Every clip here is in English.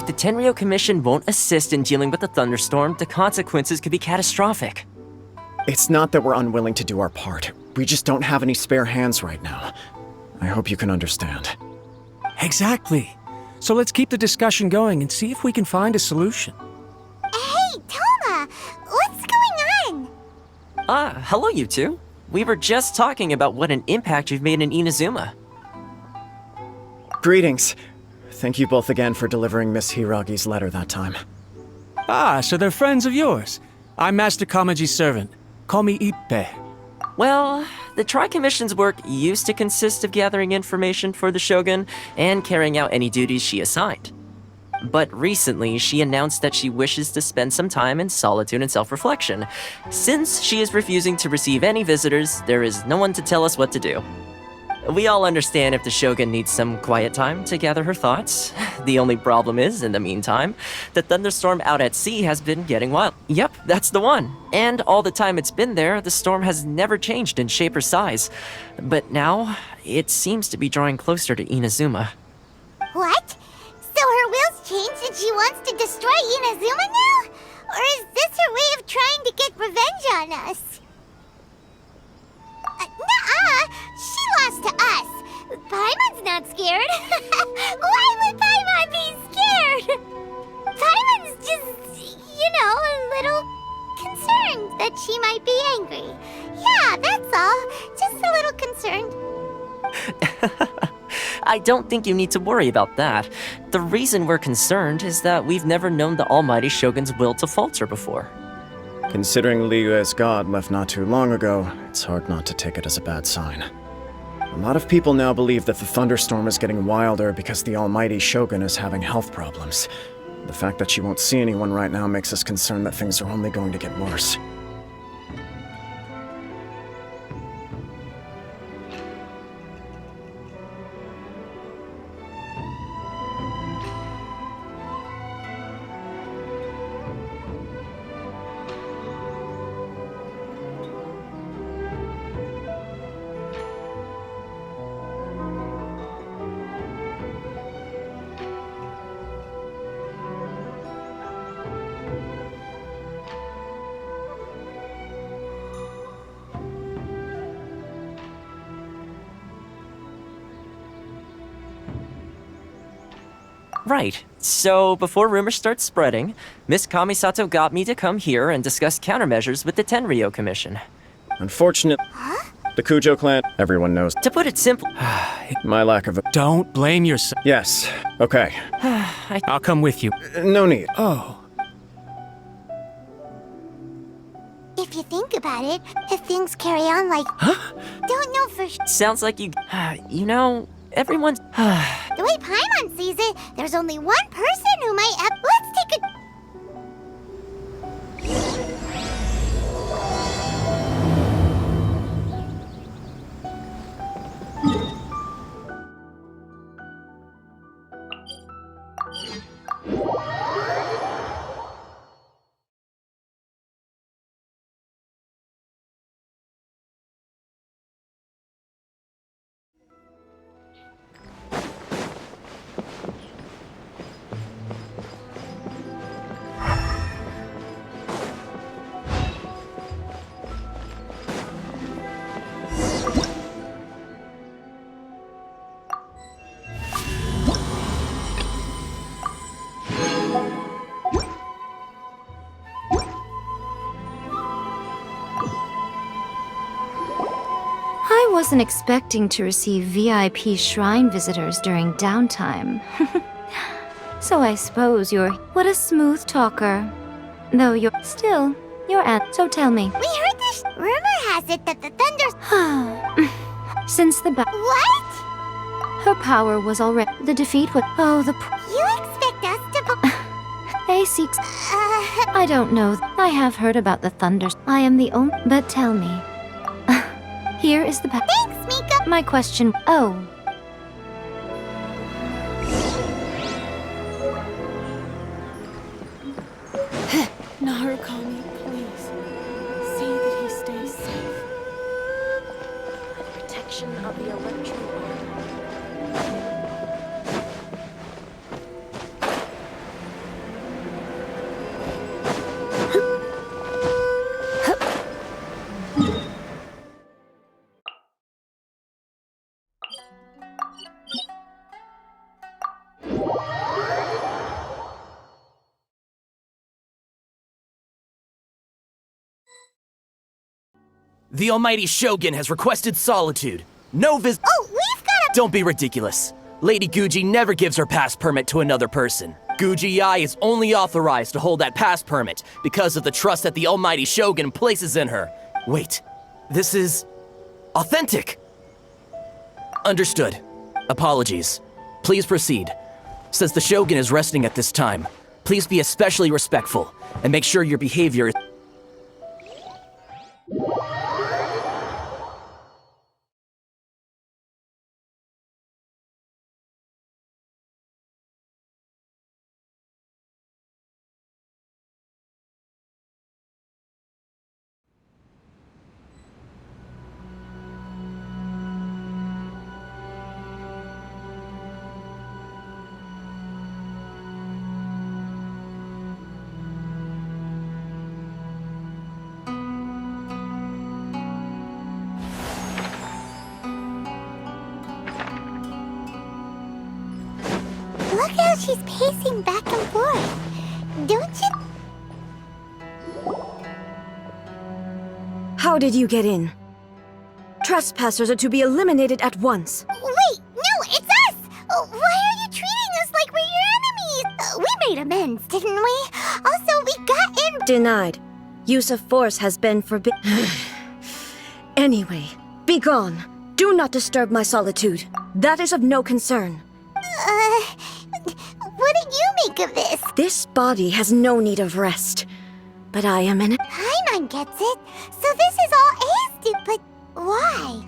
If the Tenryo Commission won't assist in dealing with the thunderstorm, the consequences could be catastrophic. It's not that we're unwilling to do our part. We just don't have any spare hands right now. I hope you can understand. Exactly. So let's keep the discussion going and see if we can find a solution. Hey, Toma! What's going on? Hello you two. We were just talking about what an impact you've made in Inazuma. Greetings. Thank you both again for delivering Miss Hiragi's letter that time. Ah, so they're friends of yours. I'm Master Kamaji's servant. Call me Ippe. Well, the Tri-Commission's work used to consist of gathering information for the Shogun and carrying out any duties she assigned. But recently, she announced that she wishes to spend some time in solitude and self-reflection. Since she is refusing to receive any visitors, there is no one to tell us what to do. We all understand if the Shogun needs some quiet time to gather her thoughts. The only problem is, in the meantime, the thunderstorm out at sea has been getting wild. Yep, that's the one. And all the time it's been there, the storm has never changed in shape or size. But now, it seems to be drawing closer to Inazuma. What? So her will's changed and she wants to destroy Inazuma now? Or is this her way of trying to get revenge on us? Nuh-uh! She lost to us! Paimon's not scared! Why would Paimon be scared? Paimon's just, a little concerned that she might be angry. Yeah, that's all. Just a little concerned. I don't think you need to worry about that. The reason we're concerned is that we've never known the almighty Shogun's will to falter before. Considering Liyue's god left not too long ago, it's hard not to take it as a bad sign. A lot of people now believe that the thunderstorm is getting wilder because the almighty Shogun is having health problems. The fact that she won't see anyone right now makes us concerned that things are only going to get worse. Right. So, before rumors start spreading, Miss Kamisato got me to come here and discuss countermeasures with the Tenryo Commission. Unfortunately, the Kujo clan, everyone knows. To put it simply, My lack of... Don't blame yourself. Yes, okay. I'll come with you. No need. Oh. If you think about it, if things carry on like... Don't know for sure. sounds like everyone's... The way Paimon sees it, there's only one person who might have... Let's take a... I wasn't expecting to receive VIP shrine visitors during downtime. So I suppose you're... What a smooth talker. Though you're... Still, you're at... So tell me. We heard this... Rumor has it that the thunders... Since the What? her power was already... The defeat would... Oh, the... You expect us to... They seeks... I don't know. I have heard about the thunders. I am the only... But tell me. Here is the... Thanks, Mika. My question... Oh. Narukami, please. See that he stays safe. By the protection of the electro The almighty Shogun has requested solitude. No vis- Oh, we've got a... Don't be ridiculous. Lady Guji never gives her pass permit to another person. Guji-ai is only authorized to hold that pass permit because of the trust that the almighty Shogun places in her. Wait, this is... authentic! Understood. Apologies. Please proceed. Since the Shogun is resting at this time, please be especially respectful and make sure your behavior is... Look how she's pacing back and forth. Don't you... How did you get in? Trespassers are to be eliminated at once. Wait, no, it's us! Why are you treating us like we're your enemies? We made amends, didn't we? Also, we got in... Denied. Use of force has been forbidden. Anyway, be gone. Do not disturb my solitude. That is of no concern. What do you make of this? This body has no need of rest. But I am in it. Paimon gets it. So this is all A's do, but why?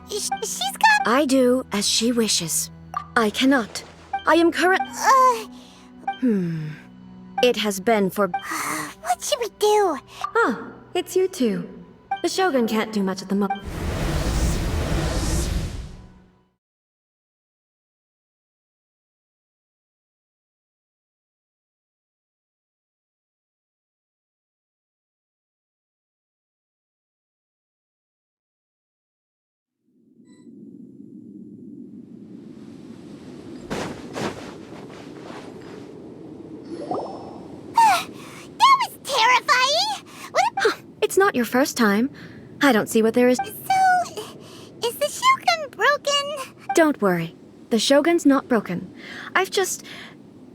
She's got... I do as she wishes. I cannot. I am current... It has been for... What should we do? Ah, it's you two. The Shogun can't do much at the moment. That was terrifying! What... It's not your first time. I don't see what there is... So, is the Shogun broken? Don't worry. The Shogun's not broken. I've just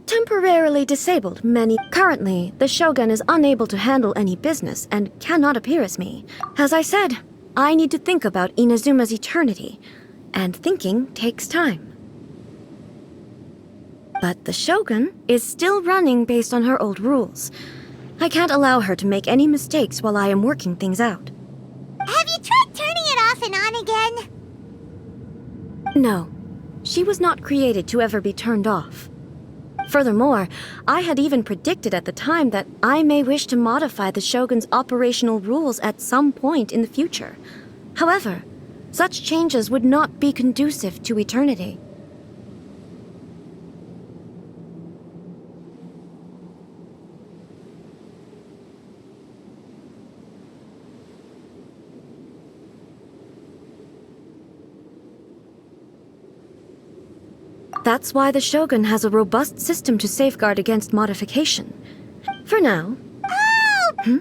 temporarily disabled many... Currently, the Shogun is unable to handle any business and cannot appear as me. As I said, I need to think about Inazuma's eternity. And thinking takes time. But the Shogun is still running based on her old rules. I can't allow her to make any mistakes while I am working things out. Have you tried turning it off and on again? No. She was not created to ever be turned off. Furthermore, I had even predicted at the time that I may wish to modify the Shogun's operational rules at some point in the future. However, such changes would not be conducive to eternity. That's why the Shogun has a robust system to safeguard against modification. For now. Oh!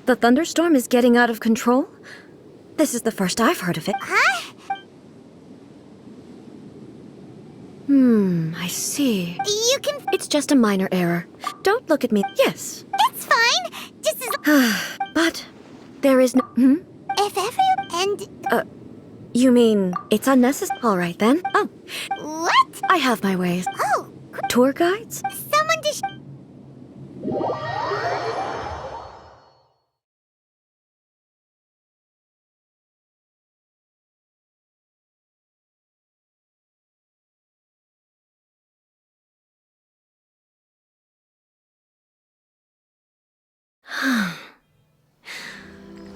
The thunderstorm is getting out of control? This is the first I've heard of it. Huh? I see. You can... It's just a minor error. Don't look at me. Yes. It's fine. Just as... But there is no... If ever... And... You mean it's unnecessary? All right then. Oh, What? I have my ways. Oh, Tour guides? someone just...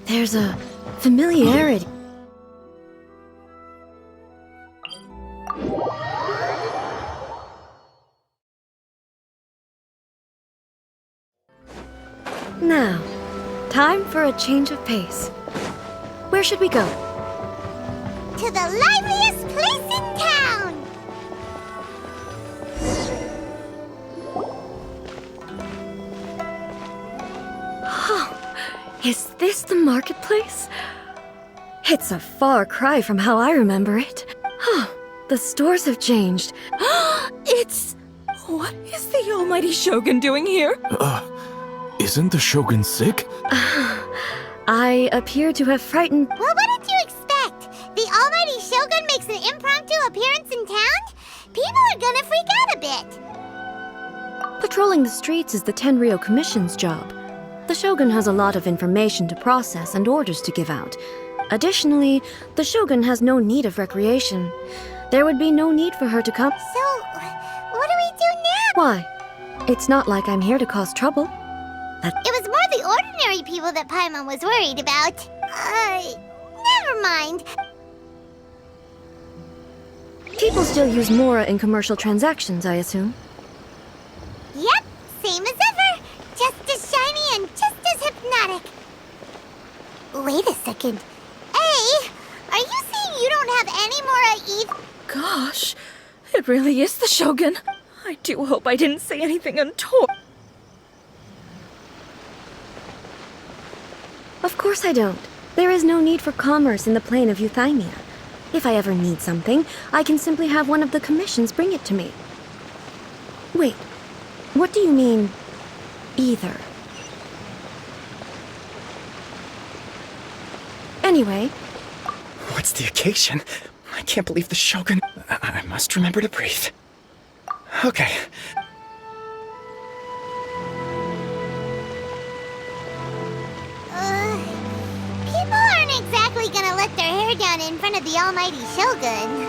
There's a familiarity. Now, time for a change of pace. Where should we go? To the liveliest place in town! Is this the marketplace? It's a far cry from how I remember it. The stores have changed. It's... What is the almighty Shogun doing here? Isn't the Shogun sick? I appear to have frightened... Well, what did you expect? The almighty Shogun makes an impromptu appearance in town? People are gonna freak out a bit. Patrolling the streets is the Tenryo Commission's job. The Shogun has a lot of information to process and orders to give out. Additionally, the Shogun has no need of recreation. There would be no need for her to come. So, what do we do now? Why? It's not like I'm here to cause trouble. It was more the ordinary people that Paimon was worried about. Never mind. People still use Mora in commercial transactions, I assume. Yep, same as ever. Just as shiny and just as hypnotic. Wait a second. Hey, are you saying you don't have any Mora either? Gosh, it really is the Shogun. I do hope I didn't say anything untoward. Of course I don't. There is no need for commerce in the plane of Euthymia. If I ever need something, I can simply have one of the commissions bring it to me. Wait, what do you mean, either? Anyway... What's the occasion? I can't believe the Shogun... I must remember to breathe. Okay. People aren't exactly gonna let their hair down in front of the almighty Shogun.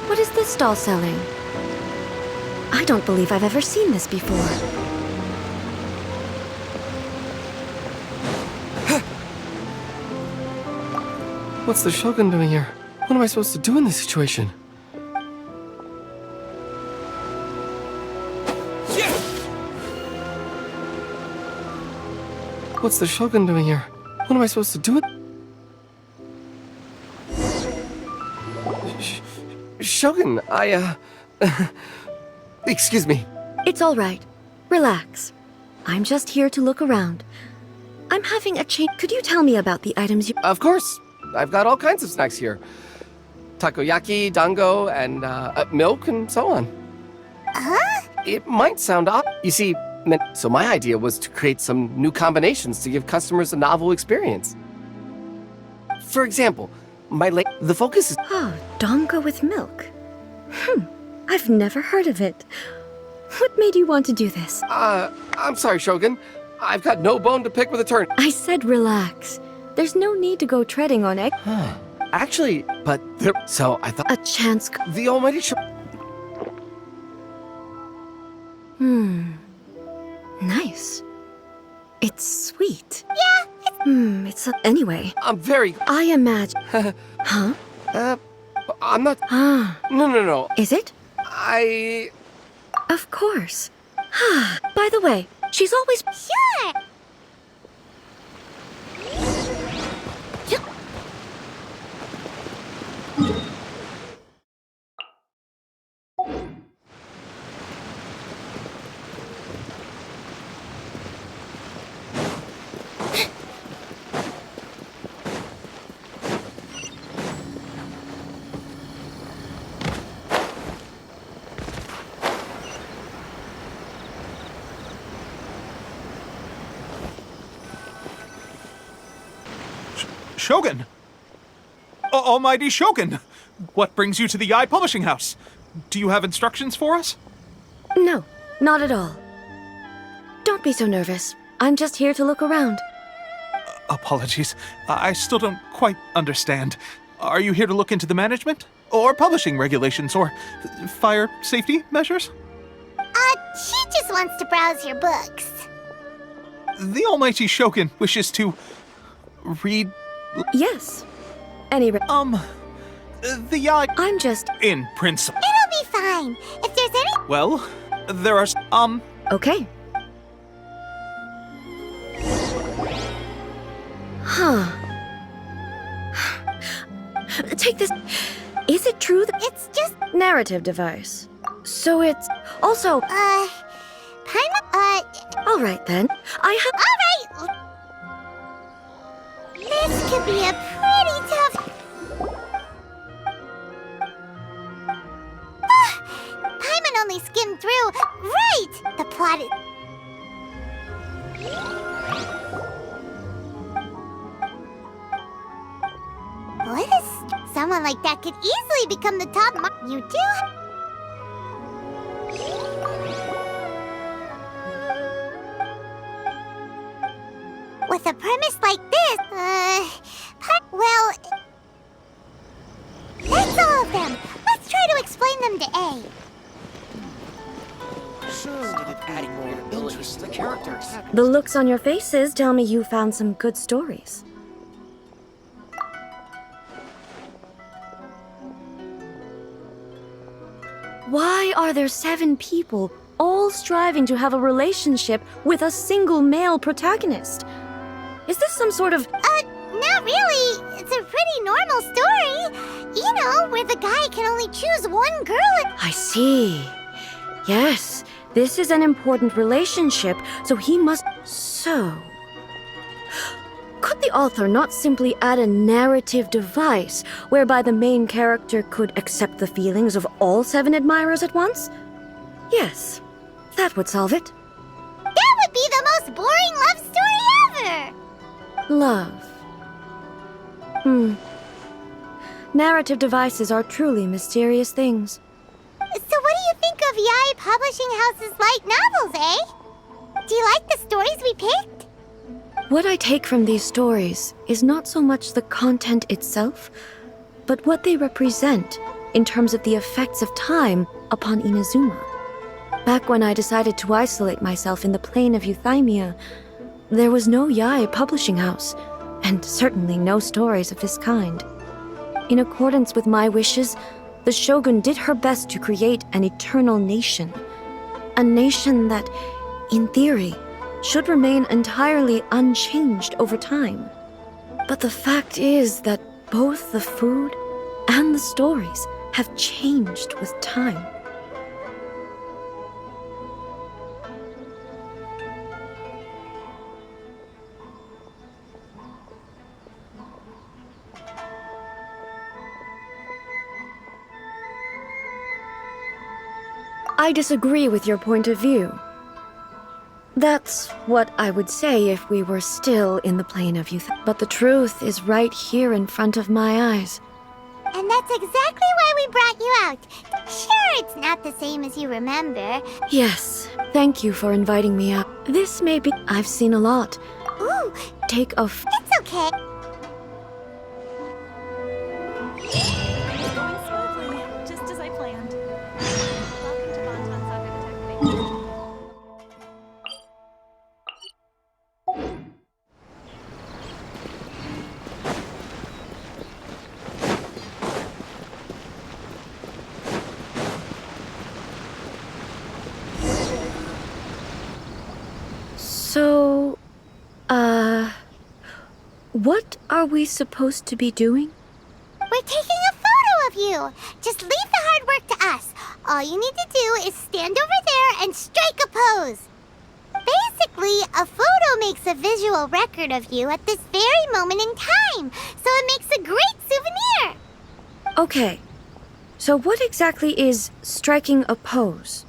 What is this stall selling? I don't believe I've ever seen this before. What's the Shogun doing here? What am I supposed to do in this situation? What's the Shogun doing here? What am I supposed to do? Shogun, excuse me. It's all right. Relax. I'm just here to look around. I'm having a change. Could you tell me about the items you... Of course. I've got all kinds of snacks here. Takoyaki, dango, and milk, and so on. Huh? It might sound odd. You see, so my idea was to create some new combinations to give customers a novel experience. For example, the focus is... Oh, dango with milk. I've never heard of it. What made you want to do this? I'm sorry, Shogun. I've got no bone to pick with a turn. I said relax. There's no need to go treading on egg. Actually, but so I thought... A chance... The almighty Nice. It's sweet. Yeah, it's anyway. I'm very... I imagine... Huh? I'm not... Ah. No. Is it? Of course. By the way, she's always... sure. Shogun! Almighty Shogun! What brings you to the Yae Publishing House? Do you have instructions for us? No, not at all. Don't be so nervous. I'm just here to look around. Apologies. I still don't quite understand. Are you here to look into the management? Or publishing regulations? Or fire safety measures? She just wants to browse your books. The Almighty Shogun wishes to... read... Yes. The Yae... I'm just... in principle. It'll be fine. If there's any... Well, there are... Okay. Huh. Take this... Is it true that... It's just... Narrative device. So it's... Also... Alright then. Alright! This could be a pretty tough... Paimon only skimmed through... Right! The plot is... What? Someone like that could easily become the top You do... With a premise like this, well... That's all of them! Let's try to explain them to A. Adding more abilities to the characters. The looks on your faces tell me you found some good stories. Why are there 7 people all striving to have a relationship with a single male protagonist? Is this some sort of... Not really. It's a pretty normal story. You know, where the guy can only choose one girl and... I see. Yes, this is an important relationship, so he must... So... Could the author not simply add a narrative device whereby the main character could accept the feelings of all 7 admirers at once? Yes, that would solve it. That would be the most boring love story ever! Love. Narrative devices are truly mysterious things. So what do you think of Yae Publishing House's light novels, eh? Do you like the stories we picked? What I take from these stories is not so much the content itself, but what they represent in terms of the effects of time upon Inazuma. Back when I decided to isolate myself in the plane of Euthymia, there was no Yae Publishing House, and certainly no stories of this kind. In accordance with my wishes, the Shogun did her best to create an eternal nation. A nation that, in theory, should remain entirely unchanged over time. But the fact is that both the food and the stories have changed with time. I disagree with your point of view. That's what I would say if we were still in the plane of youth. But the truth is right here in front of my eyes. And that's exactly why we brought you out. Sure, it's not the same as you remember. Yes, thank you for inviting me out. This may be... I've seen a lot. Ooh, Take a... it's okay. It's going smoothly, just as I planned. Welcome to Bonton Saga Detective. So... What are we supposed to be doing? We're taking a photo of you. Just leave the hard work to us. All you need to do is stand over there and strike a pose. Basically, a photo makes a visual record of you at this very moment in time, so it makes a great souvenir. Okay, so what exactly is striking a pose?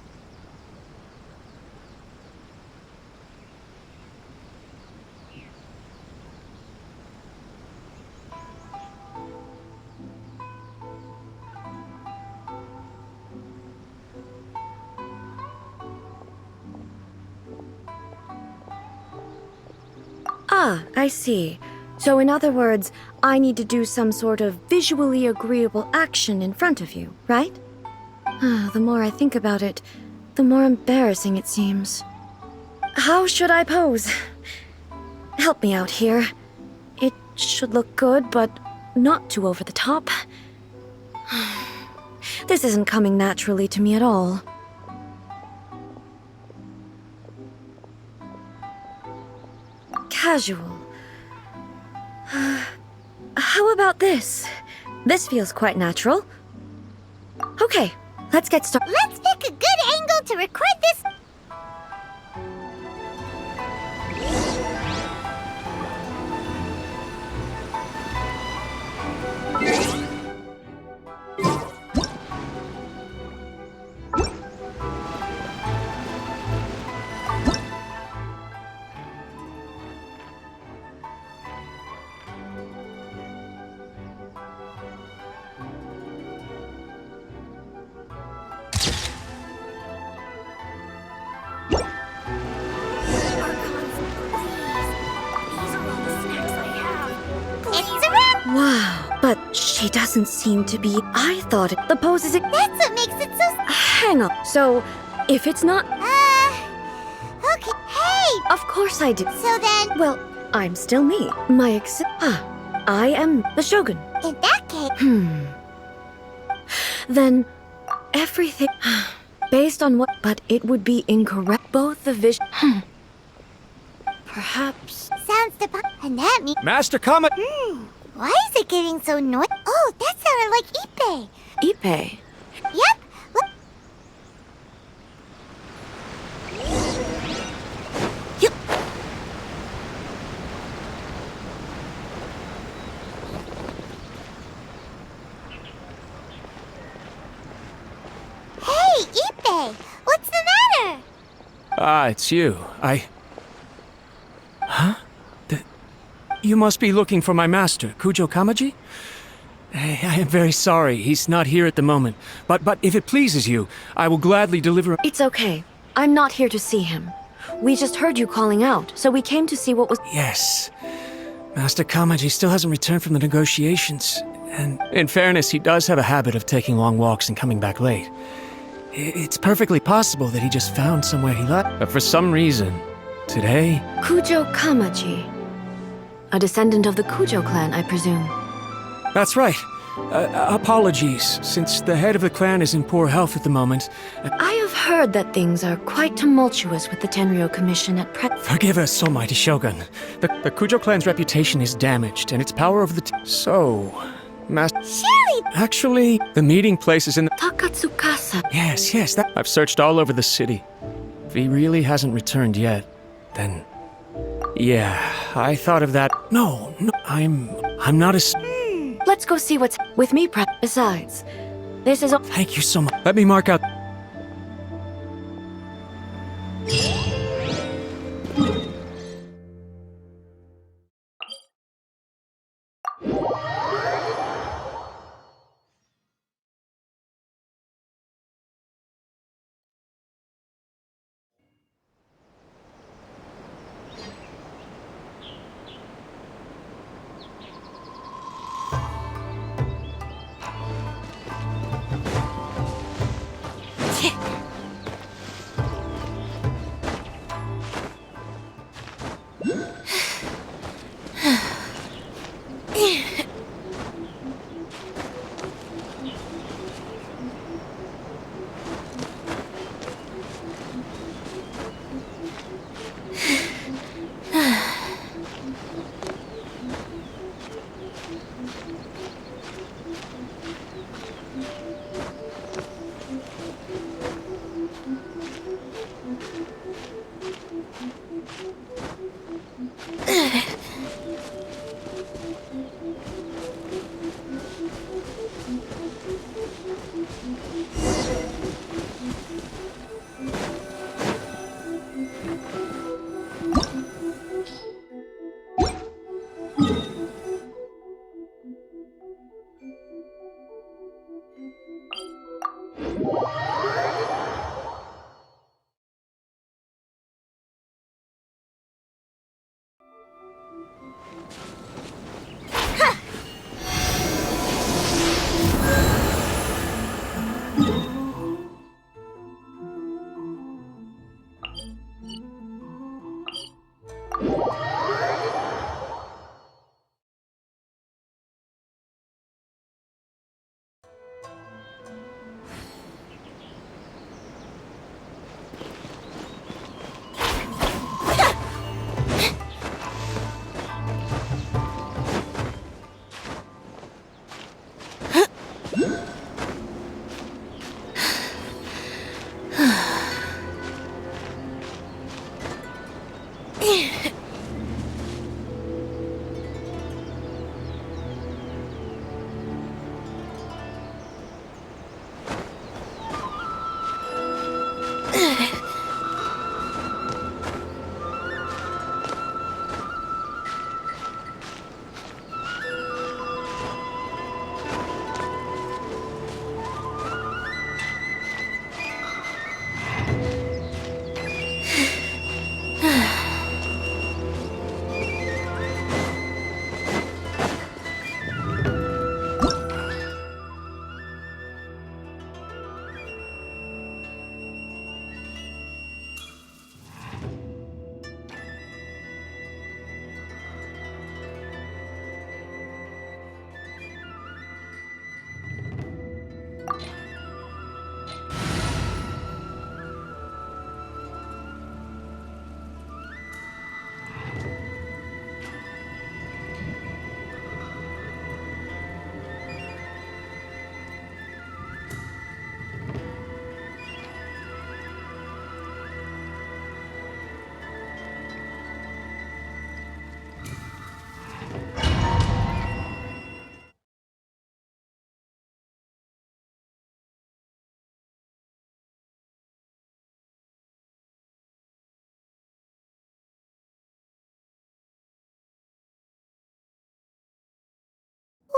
Ah, I see. So in other words, I need to do some sort of visually agreeable action in front of you, right? The more I think about it, the more embarrassing it seems. How should I pose? Help me out here. It should look good, but not too over the top. This isn't coming naturally to me at all. Casual. How about this? This feels quite natural. Okay, let's get started. Let's pick pick a good angle to record this. It's a wrap! Wow, but she doesn't seem to be. I thought the pose is. That's what makes it so. Hang on. So, if it's not. Okay. Hey! Of course I did. So then, Well, I'm still me. I am the Shogun. in that case, Then, everything. Based on what. But it would be incorrect. Both the vision. Perhaps. sounds divine. And that means. Master Kama. Why is it getting so noisy? Oh, that sounded like Ippei. Ippei. Yep. Look. Hey, Ippei! What's the matter? Ah, it's you. Huh? You must be looking for my master, Kujo Kamaji? I am very sorry, he's not here at the moment. But if it pleases you, I will gladly deliver. It's okay. I'm not here to see him. We just heard you calling out, so we came to see what was. Yes. Master Kamaji still hasn't returned from the negotiations. And in fairness, he does have a habit of taking long walks and coming back late. It's perfectly possible that he just found somewhere he left. But for some reason, today. Kujo Kamaji. A descendant of the Kujo clan, I presume. That's right. Apologies, since the head of the clan is in poor health at the moment. I have heard that things are quite tumultuous with the Tenryo Commission at present. Forgive us, Almighty Shogun. The Kujo clan's reputation is damaged, and its power over the So, Master... Surely! Actually, the meeting place is in the... Takatsukasa. Yes, that... I've searched all over the city. If he really hasn't returned yet, then... Yeah, I thought of that. No, I'm not as... Let's go see what's with me, Besides, this is a... Thank you so much. Let me mark out...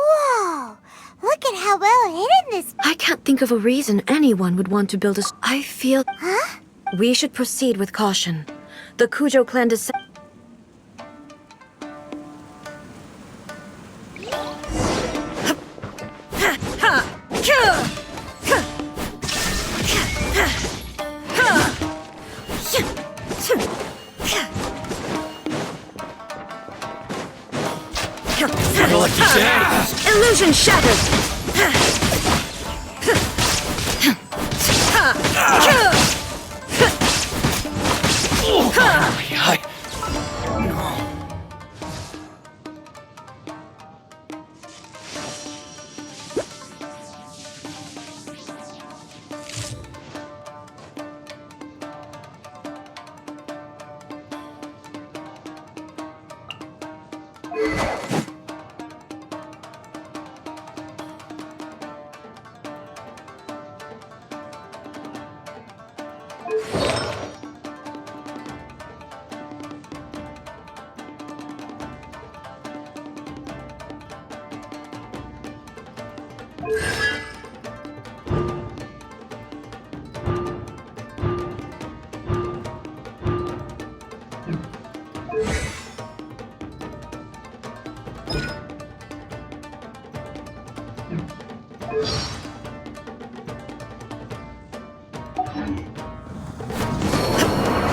Whoa! Look at how well hidden this. I can't think of a reason anyone would want to build a. I feel. Huh? We should proceed with caution. The Kujo clan does. Illusion shattered!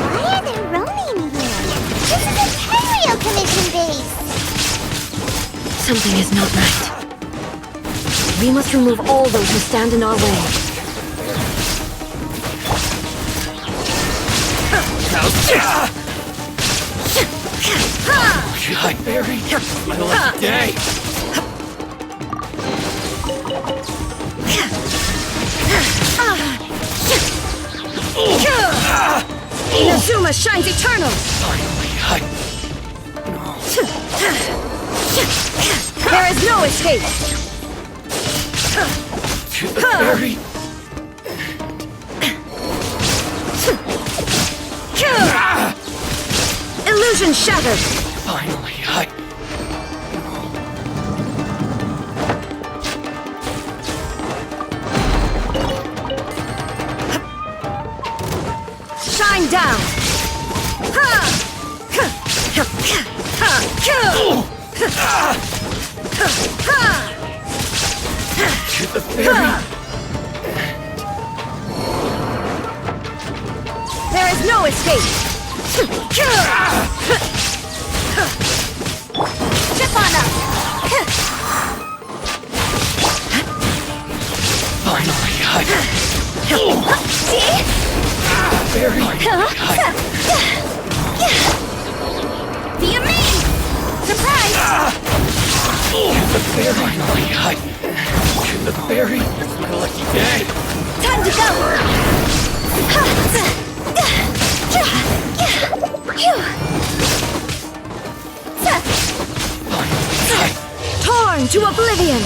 Why are there Ronin here? This is a Tenryo Commission base! Something is not right. We must remove all those who stand in our way. God, Barry, my lucky day. Inazuma shines eternal! There is no escape! To the ferry. Illusion shattered! Finally, Shine down! to the ferry. There is no escape! Chip on up! Finally, See? Barry. Do you mean? Surprise! To the ferry. Finally, to the ferry. It's my lucky day. Time to go! Phew. oblivion!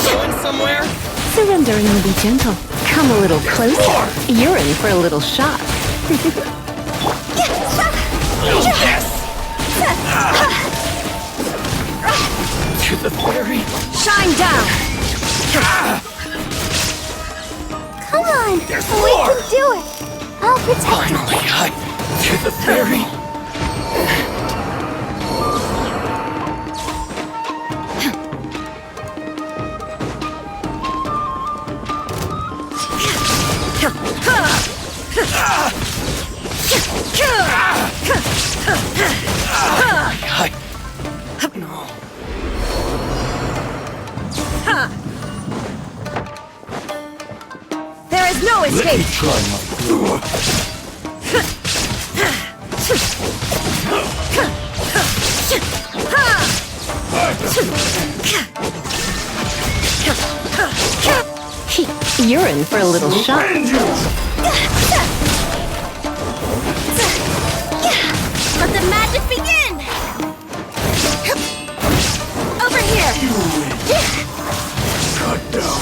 Going somewhere? Surrendering will be gentle. Come a little closer. You're in for a little shock. To the ferry. Shine down! Come on! There's we more! can do it! I'll protect you! Finally, to the ferry. No. There is no Let me escape! try my You're in for a little shock. Let the magic begin! Over here! Cut down.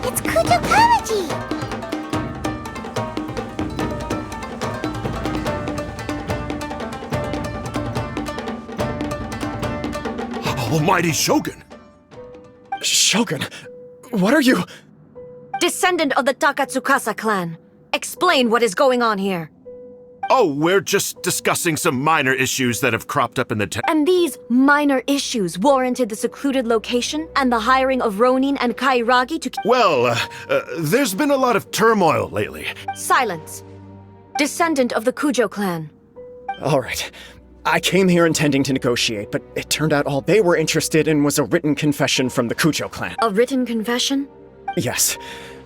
It's Kujo Kamaji! Almighty Shogun! Shogun, what are you? Descendant of the Takatsukasa clan, explain what is going on here. Oh, we're just discussing some minor issues that have cropped up in the And these minor issues warranted the secluded location and the hiring of Ronin and Kairagi to... Well, there's been a lot of turmoil lately. Silence. Descendant of the Kujo clan. All right. I came here intending to negotiate, but it turned out all they were interested in was a written confession from the Kujo clan. A written confession? Yes.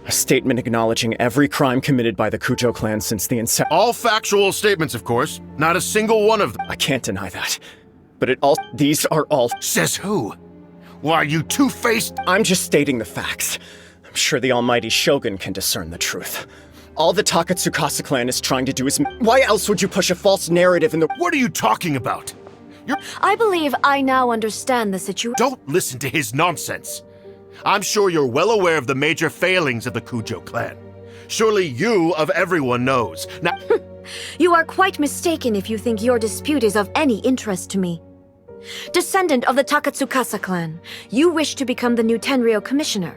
A statement acknowledging every crime committed by the Kujo clan since the inception. All factual statements, of course. Not a single one of them. I can't deny that. But these are all... Says who? Why, you two-faced... I'm just stating the facts. I'm sure the almighty Shogun can discern the truth. All the Takatsukasa clan is trying to do is... Why else would you push a false narrative in the... What are you talking about? I believe I now understand the situation. Don't listen to his nonsense. I'm sure you're well aware of the major failings of the Kujo clan. Surely you, of everyone, knows. Now... You are quite mistaken if you think your dispute is of any interest to me. Descendant of the Takatsukasa clan, you wish to become the new Tenryo commissioner.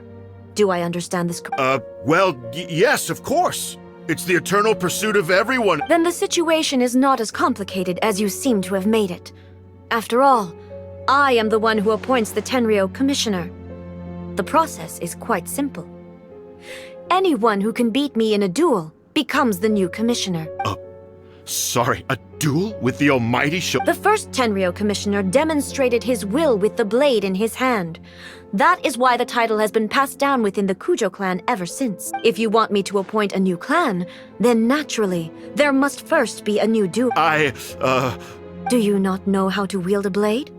Do I understand this correctly? Well, yes, of course. It's the eternal pursuit of everyone. Then the situation is not as complicated as you seem to have made it. After all, I am the one who appoints the Tenryo commissioner. The process is quite simple. Anyone who can beat me in a duel becomes the new commissioner. Sorry, a duel with the almighty Shogun? The first Tenryo commissioner demonstrated his will with the blade in his hand. That is why the title has been passed down within the Kujo clan ever since. If you want me to appoint a new clan, then naturally, there must first be a new duel. Do you not know how to wield a blade?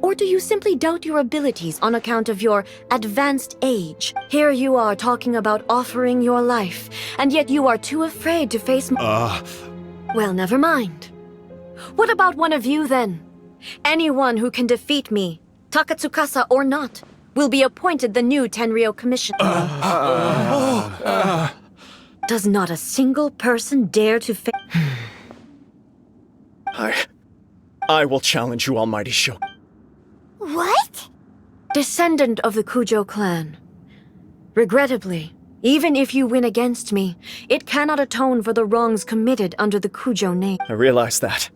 Or do you simply doubt your abilities on account of your advanced age? Here you are talking about offering your life, and yet you are too afraid to face Well, never mind. What about one of you, then? Anyone who can defeat me, Takatsukasa or not, will be appointed the new Tenryo commissioner. Does not a single person dare to face... I will challenge you, almighty Shogun. What? Descendant of the Kujo clan. Regrettably, even if you win against me, it cannot atone for the wrongs committed under the Kujo name. I realize that.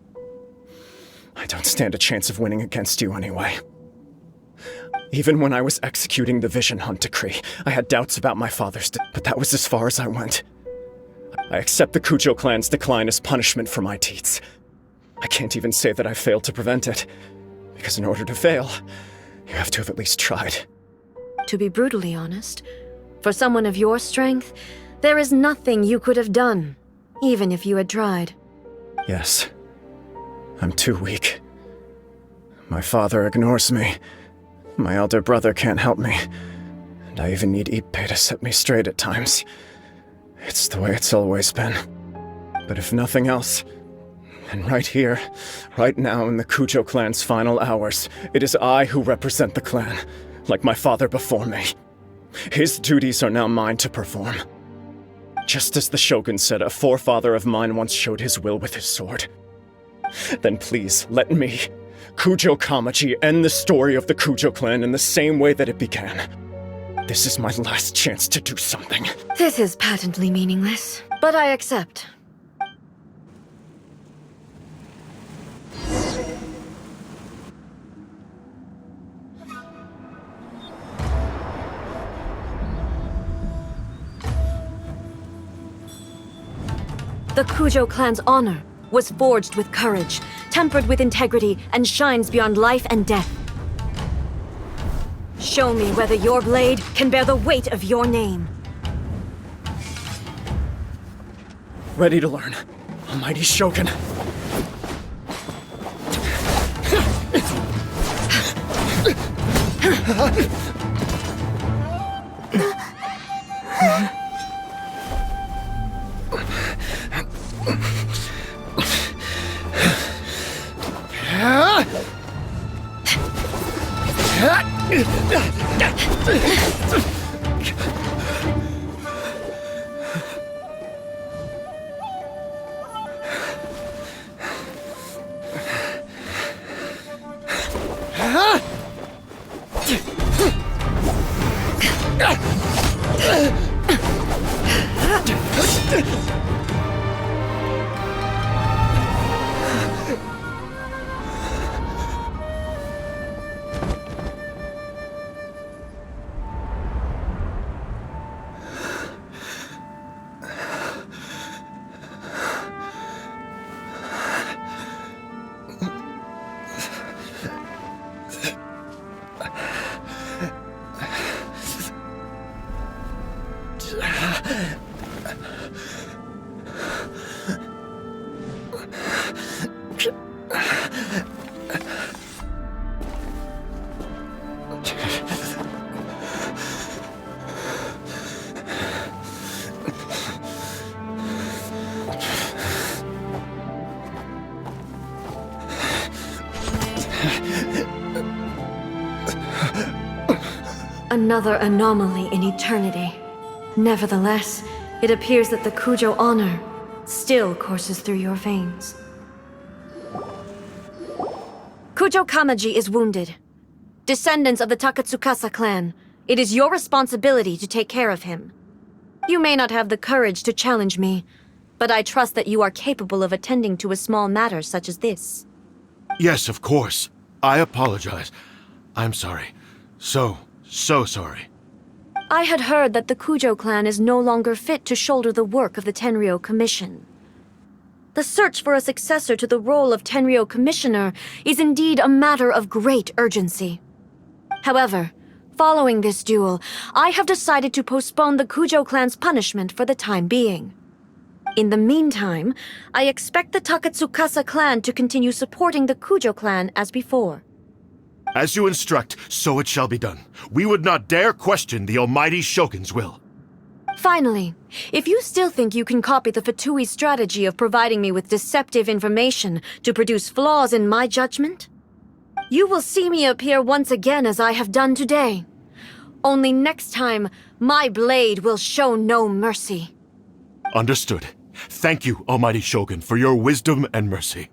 I don't stand a chance of winning against you anyway. Even when I was executing the Vision Hunt decree, I had doubts about my father's but that was as far as I went. I accept the Kujo clan's decline as punishment for my deeds. I can't even say that I failed to prevent it, because in order to fail, you have to have at least tried. To be brutally honest, for someone of your strength, there is nothing you could have done, even if you had tried. Yes. I'm too weak. My father ignores me. My elder brother can't help me. And I even need Ippei to set me straight at times. It's the way it's always been. But if nothing else, and right here, right now in the Kujo clan's final hours, it is I who represent the clan, like my father before me. His duties are now mine to perform. Just as the Shogun said a forefather of mine once showed his will with his sword. Then please, let me, Kujo Kamaji, end the story of the Kujo clan in the same way that it began. This is my last chance to do something. This is patently meaningless, but I accept. The Kujo clan's honor was forged with courage, tempered with integrity, and shines beyond life and death. Show me whether your blade can bear the weight of your name. Ready to learn, Almighty Shogun. Another anomaly in eternity. Nevertheless, it appears that the Kujo honor still courses through your veins. Kujo Kamaji is wounded. Descendants of the Takatsukasa clan, it is your responsibility to take care of him. You may not have the courage to challenge me, but I trust that you are capable of attending to a small matter such as this. Yes, of course. I apologize. I'm sorry. So sorry. I had heard that the Kujo clan is no longer fit to shoulder the work of the Tenryou Commission. The search for a successor to the role of Tenryou Commissioner is indeed a matter of great urgency. However, following this duel, I have decided to postpone the Kujo clan's punishment for the time being. In the meantime, I expect the Takatsukasa clan to continue supporting the Kujo clan as before. As you instruct, so it shall be done. We would not dare question the Almighty Shogun's will. Finally, if you still think you can copy the Fatui's strategy of providing me with deceptive information to produce flaws in my judgment, you will see me appear once again as I have done today. Only next time, my blade will show no mercy. Understood. Thank you, Almighty Shogun, for your wisdom and mercy.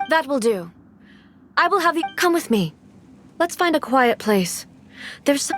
That will do. I will have you come with me. Let's find a quiet place. There's some...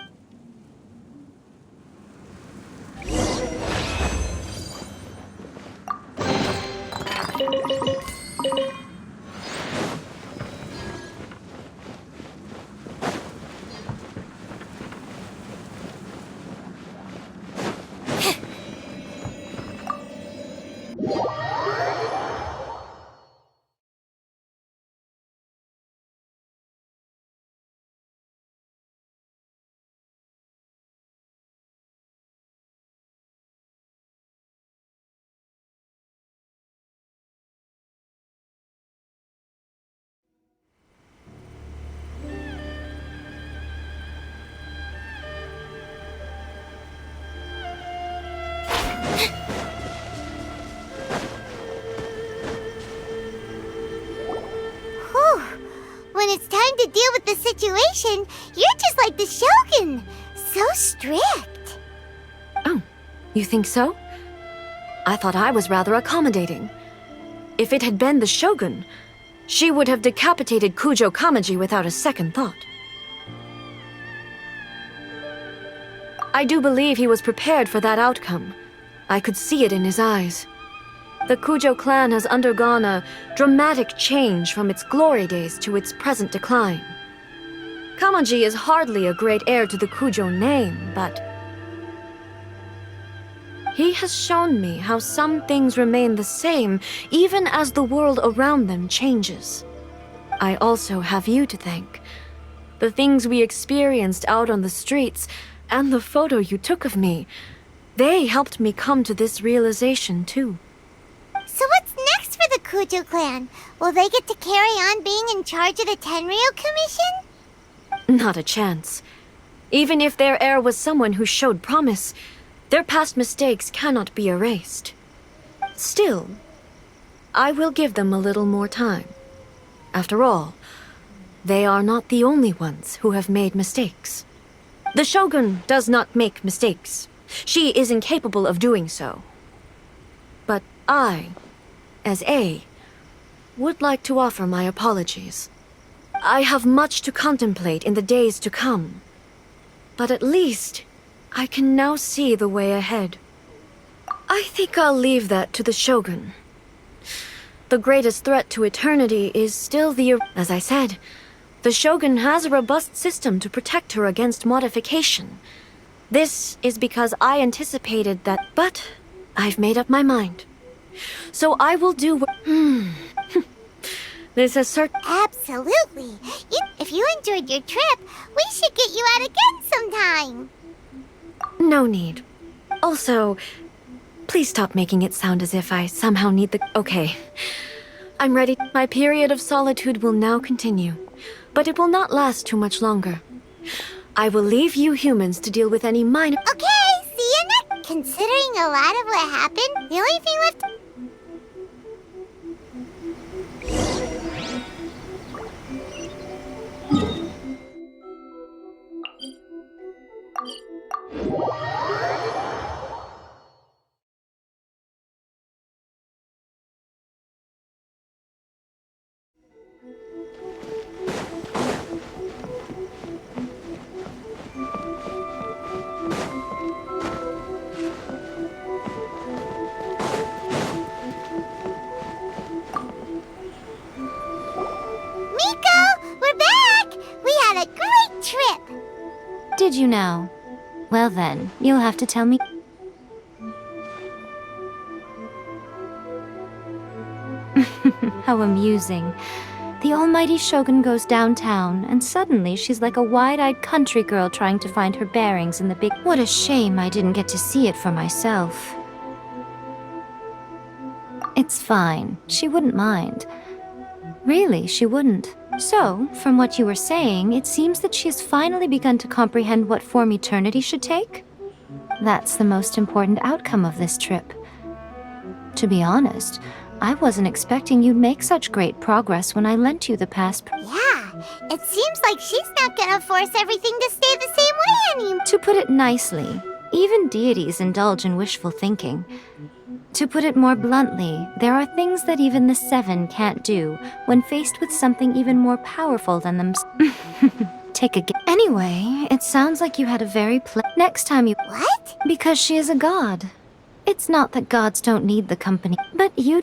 time to deal with the situation, you're just like the Shogun. So strict. Oh, you think so? I thought I was rather accommodating. If it had been the Shogun, she would have decapitated Kujo Kamaji without a second thought. I do believe he was prepared for that outcome. I could see it in his eyes. The Kujo clan has undergone a dramatic change from its glory days to its present decline. Kamaji is hardly a great heir to the Kujo name, but he has shown me how some things remain the same even as the world around them changes. I also have you to thank. The things we experienced out on the streets and the photo you took of me, they helped me come to this realization too. So what's next for the Kujo clan? Will they get to carry on being in charge of the Tenryu Commission? Not a chance. Even if their heir was someone who showed promise, their past mistakes cannot be erased. Still, I will give them a little more time. After all, they are not the only ones who have made mistakes. The Shogun does not make mistakes. She is incapable of doing so. But I, as A, would like to offer my apologies. I have much to contemplate in the days to come. But at least, I can now see the way ahead. I think I'll leave that to the Shogun. The greatest threat to eternity is still as I said, the Shogun has a robust system to protect her against modification. This is because I anticipated that, but I've made up my mind. So I will do This is certain. Absolutely. If you enjoyed your trip, we should get you out again sometime. No need. Also, please stop making it sound as if I somehow need the... Okay. I'm ready. My period of solitude will now continue, but it will not last too much longer. I will leave you humans to deal with any minor... Okay, see you next. Considering a lot of what happened, the only thing left... Did you know? Well then, you'll have to tell me. How amusing. The almighty Shogun goes downtown, and suddenly she's like a wide-eyed country girl trying to find her bearings in the big... What a shame I didn't get to see it for myself. It's fine. She wouldn't mind. Really, she wouldn't. So, from what you were saying, it seems that she has finally begun to comprehend what form eternity should take? That's the most important outcome of this trip. To be honest, I wasn't expecting you'd make such great progress when I lent you the pass. Yeah, it seems like she's not gonna force everything to stay the same way anymore. To put it nicely, even deities indulge in wishful thinking. To put it more bluntly, there are things that even the Seven can't do when faced with something even more powerful than them. Take a guess. Anyway, it sounds like you had a very next time you... What? Because she is a god. It's not that gods don't need the company, but you...